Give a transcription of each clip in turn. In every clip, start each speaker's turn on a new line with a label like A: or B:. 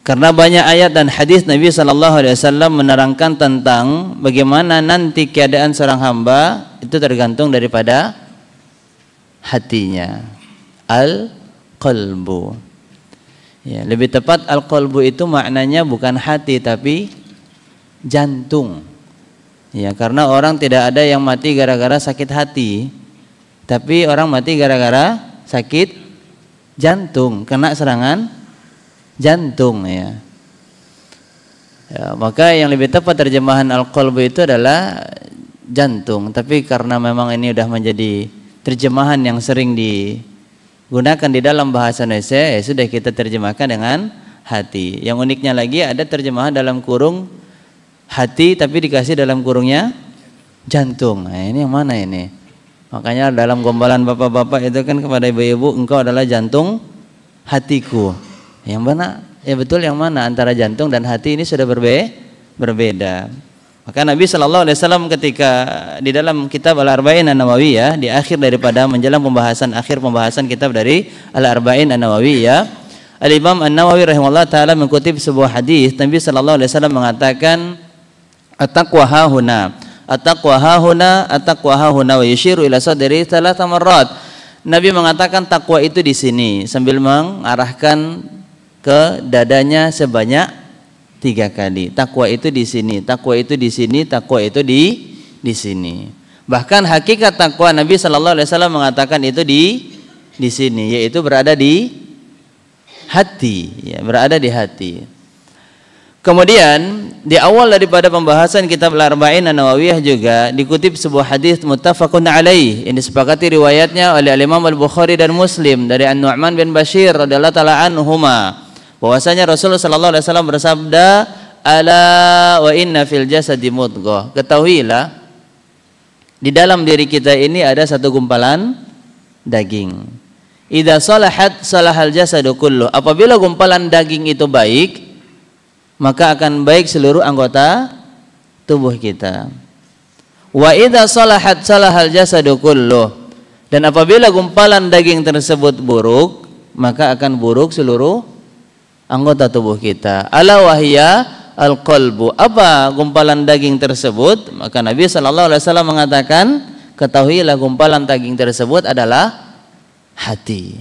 A: Karena banyak ayat dan hadis Nabi Shallallahu Alaihi Wasallam menerangkan tentang bagaimana nanti keadaan seorang hamba itu tergantung daripada hatinya. Al-qalbu. Ya, lebih tepat al-qalbu itu maknanya bukan hati tapi jantung. Ya, karena orang tidak ada yang mati gara-gara sakit hati, tapi orang mati gara-gara sakit jantung, kena serangan jantung ya. Ya, maka yang lebih tepat terjemahan al-qalbu itu adalah jantung. Tapi karena memang ini sudah menjadi terjemahan yang sering digunakan di dalam bahasa Indonesia, ya sudah kita terjemahkan dengan hati. Yang uniknya lagi ada terjemahan dalam kurung hati tapi dikasih dalam kurungnya jantung. Nah, ini yang mana ini? Makanya dalam gombalan bapak-bapak itu kan kepada ibu-ibu, engkau adalah jantung hatiku. Yang mana? Ya betul, yang mana antara jantung dan hati ini sudah berbeda. Maka Nabi Shallallahu Alaihi Wasallam ketika di dalam kitab Al-Arba'in An-Nawawiyah, di akhir daripada menjelang akhir pembahasan kitab dari Al-Arba'in An-Nawawiyah, Al-Imam An-Nawawi rahimahullah ta'ala mengutip sebuah hadis. Nabi Shallallahu Alaihi Wasallam mengatakan, at-taqwa hahuna, at-taqwa hahuna, at-taqwa hahuna, wa yushiru ila sadri thalatha marrat. Nabi mengatakan takwa itu di sini sambil mengarahkan ke dadanya sebanyak 3 kali. Takwa itu di sini, takwa itu di sini, takwa itu di sini. Bahkan hakikat takwa Nabi Shallallahu Alaihi Wasallam mengatakan itu di sini, yaitu berada di hati, ya, berada di hati. Kemudian di awal daripada pembahasan kitab Al-Arba'in An-Nawawiyah juga dikutip sebuah hadis muttafaqun alaih yang disepakati riwayatnya oleh Imam Al-Bukhari dan Muslim dari An-Nu'man bin Bashir radhiyallahu ta'ala anhuma, bahwasanya Rasulullah sallallahu alaihi wasallam bersabda, ala wa inna fil jasadi mudghah, ketahuilah di dalam diri kita ini ada satu gumpalan daging. Idza salahat salahal jasadu kullu, apabila gumpalan daging itu baik, maka akan baik seluruh anggota tubuh kita. Wa idza salahat salahal jasadu kullu, dan apabila gumpalan daging tersebut buruk, maka akan buruk seluruh anggota tubuh kita. Ala wahya al-qalbu, apa gumpalan daging tersebut? Maka Nabi sallallahu alaihi wasallam mengatakan, ketahuilah gumpalan daging tersebut adalah hati.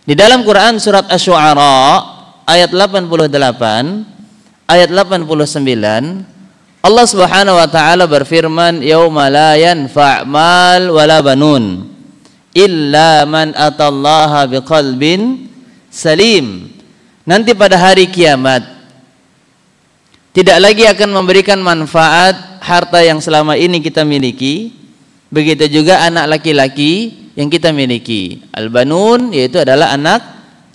A: Di dalam Quran surat Asy-Syu'ara ayat 88, ayat 89, Allah Subhanahu wa taala berfirman, yauma la yanfa' mal wala banun illa man atallaha biqalbin salim. Nanti pada hari kiamat tidak lagi akan memberikan manfaat harta yang selama ini kita miliki, begitu juga anak laki-laki yang kita miliki. Al-banun yaitu adalah anak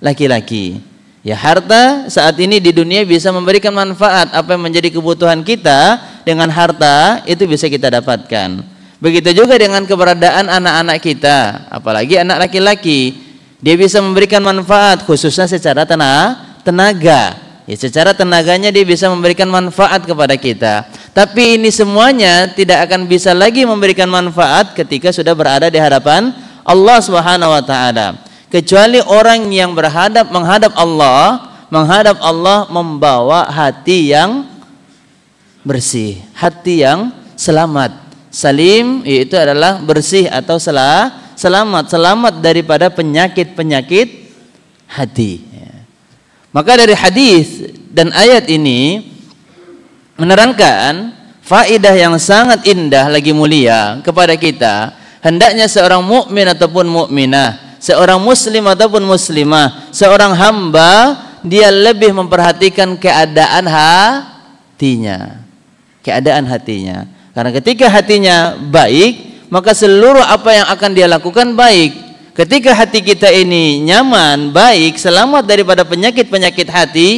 A: laki-laki. Ya, harta saat ini di dunia bisa memberikan manfaat, apa yang menjadi kebutuhan kita dengan harta itu bisa kita dapatkan. Begitu juga dengan keberadaan anak-anak kita, apalagi anak laki-laki. Dia bisa memberikan manfaat khususnya secara tenaga. Ya, secara tenaganya dia bisa memberikan manfaat kepada kita. Tapi ini semuanya tidak akan bisa lagi memberikan manfaat ketika sudah berada di hadapan Allah Subhanahu wa taala. Kecuali orang yang menghadap Allah membawa hati yang bersih, hati yang selamat. Salim yaitu adalah bersih atau selamat daripada penyakit-penyakit hati. Maka dari hadis dan ayat ini menerangkan faedah yang sangat indah lagi mulia kepada kita. Hendaknya seorang mukmin ataupun mukminah, seorang muslim ataupun muslimah, seorang hamba, dia lebih memperhatikan keadaan hatinya. Karena ketika hatinya baik, maka seluruh apa yang akan dia lakukan baik. Ketika hati kita ini nyaman, baik, selamat daripada penyakit-penyakit hati,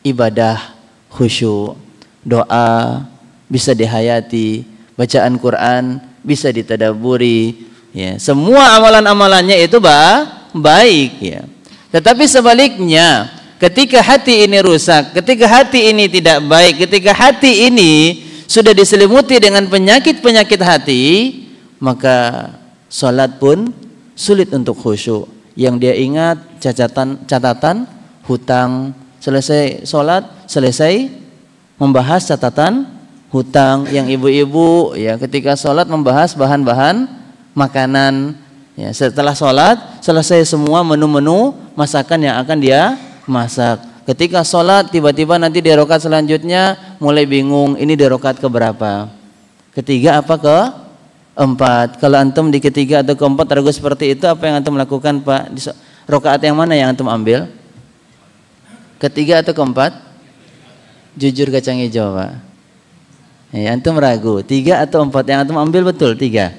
A: ibadah, khusyuk, doa bisa dihayati, bacaan Quran bisa ditadaburi, ya, semua amalan-amalannya itu baik, ya. Tetapi sebaliknya, ketika hati ini rusak, ketika hati ini tidak baik, ketika hati ini sudah diselimuti dengan penyakit-penyakit hati, maka salat pun sulit untuk khusyuk. Yang dia ingat catatan hutang selesai sholat, selesai membahas catatan hutang. Yang ibu-ibu ya ketika sholat membahas bahan-bahan makanan. Ya, setelah sholat selesai semua menu-menu masakan yang akan dia masak. Ketika sholat tiba-tiba nanti di rakaat selanjutnya mulai bingung ini di rakaat keberapa, ketiga apa keempat. Kalau antum di ketiga atau keempat ragu seperti itu, apa yang antum lakukan Pak? Di rakaat yang mana yang antum ambil? Ketiga atau keempat? Jujur kacang hijau Pak. Ya, antum ragu tiga atau empat, yang antum ambil betul tiga.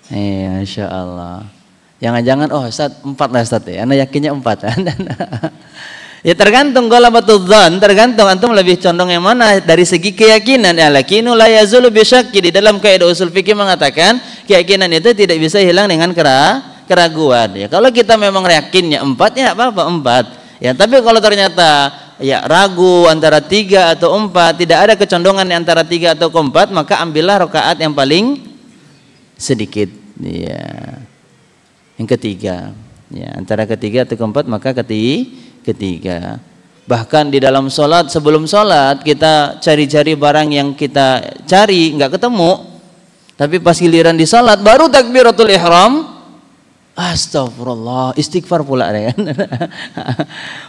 A: Masya Allah. Jangan-jangan Ustaz empat lah Ustaz ya. Anda yakinnya empat. Ya tergantung ghalabatul dzan, tergantung antum lebih condong yang mana dari segi keyakinan. Al-yaqinu la yazulu bisyakki, di dalam kaidah usul fikih mengatakan keyakinan itu tidak bisa hilang dengan keraguan. Ya kalau kita memang yakinnya empat ya apa-apa empat. Ya tapi kalau ternyata ya ragu antara tiga atau empat, tidak ada kecondongan antara tiga atau keempat, maka ambillah rakaat yang paling sedikit. Ya. Yang ketiga. Ya, antara ketiga atau keempat maka ketiga. Bahkan di dalam sholat, sebelum sholat kita cari-cari barang yang kita cari nggak ketemu, tapi pas giliran di sholat baru takbiratul ihram, astagfirullah, istighfar pula kan.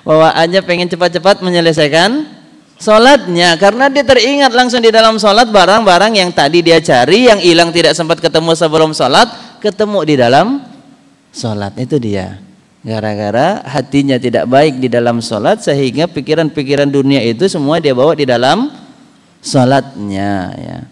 A: Bawaannya pengen cepat-cepat menyelesaikan sholatnya karena dia teringat langsung di dalam sholat barang-barang yang tadi dia cari yang hilang tidak sempat ketemu sebelum sholat, ketemu di dalam sholat. Itu dia. Gara-gara hatinya tidak baik di dalam sholat sehingga pikiran-pikiran dunia itu semua dia bawa di dalam sholatnya ya.